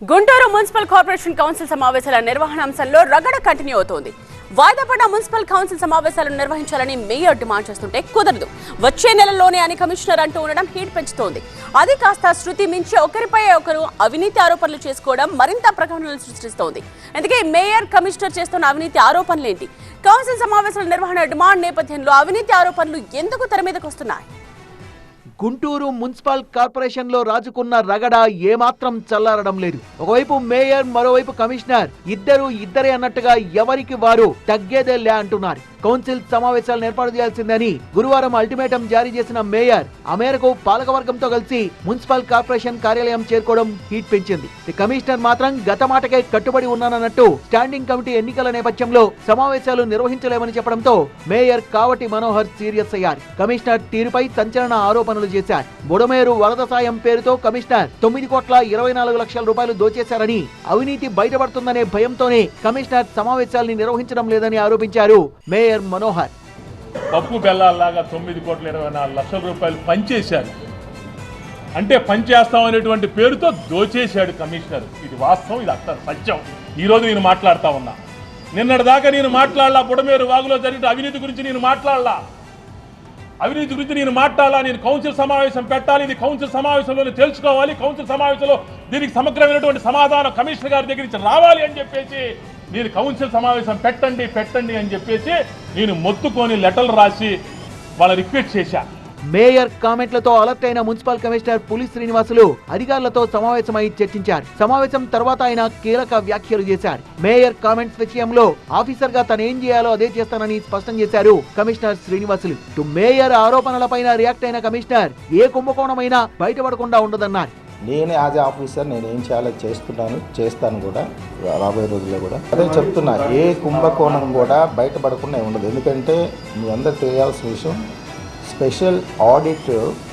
Guntur municipal corporation council సమావేశాల నిర్వహణ అంశంలో రగడ కంటిన్యూ అవుతోంది. వాయిదా పడ్డ మున్సిపల్ కౌన్సిల్ సమావేశాలను నిర్వహించాలని మేయర్ డిమాండ్ చేస్తుంటే కుదరదు, వచ్చే నెలలోనే అని కమిషనర్ అంటూ ఉండడం హీట్ పెంచుతోంది. అది కాస్త శృతి మించి ఒకరిపై ఒకరు అవినీతి ఆరోపణలు చేసుకోవడం మరింత ప్రకంపనలు సృష్టిస్తోంది. అందుకే మేయర్ కమిషనర్ చేస్తున్న అవినీతి ఆరోపణలేంటి, కౌన్సిల్ సమావేశాల నిర్వహణ డిమాండ్ నేపథ్యంలో అవినీతి ఆరోపణలు ఎందుకు తెర మీదకు వస్తున్నాయి? గుంటూరు మున్సిపల్ కార్పొరేషన్ లో రాజుకున్న రగడ ఏమాత్రం చల్లారడం లేదు. ఒకవైపు మేయర్, మరోవైపు కమిషనర్ ఇద్దరే అన్నట్టుగా ఎవరికి వారు తగ్గేదేలే అంటున్నారు. కౌన్సిల్ సమావేశాలను ఏర్పాటు చేయాల్సిందని గురువారం అల్టిమేటం జారీ చేసిన మేయర్ ఆ మేరకు పాలకవర్గంతో కలిసి మున్సిపల్ కార్పొరేషన్ కార్యాలయం చేరుకోవడం హీట్ పెంచింది. కమిషనర్ మాత్రం గత మాటకే కట్టుబడి ఉన్నానన్నట్టు స్టాండింగ్ కమిటీ ఎన్నికల నేపథ్యంలో సమావేశాలు నిర్వహించలేమని చెప్పడంతో మేయర్ కావటి మనోహర్ సీరియస్ అయ్యారు. కమిషనర్ తీరుపై సంచలన ఆరోపణలు చేశారు. బుడమేరు వరద సాయం పేరుతో కమిషనర్ 9,24 లక్షల రూపాయలు దోచేశారని, అవినీతి బయటపడుతుందనే భయంతోనే కమిషనర్ సమావేశాల్ని నిర్వహించడం లేదని ఆరోపించారు మేయర్ మనోహర్. పప్పు బెల్లాల్లాగా 9,24 లక్షల రూపాయలు పంచేశారు. అంటే పనిచేస్తామనేటువంటి పేరుతో దోచేశాడు కమిషనర్. ఇది వాస్తవం, ఇది అక్షర సత్యం. ఈరోజు నేను మాట్లాడుతా ఉన్నా. నిన్నటిదాకా నేను మాట్లాడలా. బుడమేరు వాగులో జరిగిన అవినీతి గురించి నేను మాట్లాడలా. నేను కౌన్సిల్ సమావేశం పెట్టాలి, ఇది కౌన్సిల్ సమావేశంలోనే తెలుసుకోవాలి, కౌన్సిల్ సమావేశంలో దీనికి సమగ్రమైనటువంటి సమాధానం కమిషనర్ గారి దగ్గర నుంచి రావాలి అని చెప్పేసి నేను కౌన్సిల్ సమావేశం పెట్టండి అని చెప్పేసి నేను మొత్తుకొని లెటర్లు రాసి వాళ్ళ రిక్వెస్ట్ చేశా. మేయర్ కామెంట్లతో అలర్ట్ అయిన మున్సిపల్ కమిషనర్ పులి శ్రీనివాసులు అధికారులతో సమావేశమై చర్చించారు. సమావేశం తర్వాత ఆయన కీలక వ్యాఖ్యలు చేశారు. మేయర్ కామెంట్స్ విషయంలో ఆఫీసర్ గా తనేం చేయాలో అదే చేస్తానని స్పష్టం చేశారు కమిషనర్ శ్రీనివాసులు. మేయర్ ఆరోపణలపైన రియాక్ట్ అయిన కమిషనర్ ఏ కుంభకోణమైనా బయటపడకుండా ఉండదన్నారు. నేను యాజ్ ఏ ఆఫీసర్ నేను ఏం చేయాలో చేస్తాను కూడా రాబోయే రోజుల్లో కూడా అదే చెప్తున్నా. ఏ కుంభకోణం కూడా బయటపడకుండా ఉండదు. ఎందుకంటే మీ అందరు తెలియాల్సిన విషయం, special audit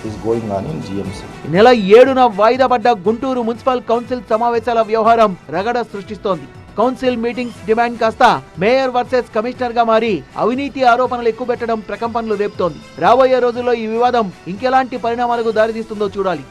is going on in GMC. నెల 7న వాయిదా పడ్డ గుంటూరు మున్సిపల్ కౌన్సిల్ సమావేశాల వ్యవహారం రగడ సృష్టిస్తోంది. కౌన్సిల్ మీటింగ్స్ డిమాండ్ కాస్త మేయర్ వర్సెస్ కమిషనర్ గా మారి అవినీతి ఆరోపణలు ఎక్కువ పెట్టడం ప్రకంపనలు రేపుతోంది. రాబోయే రోజుల్లో ఈ వివాదం ఇంకెలాంటి పరిణామాలకు దారితీస్తుందో చూడాలి.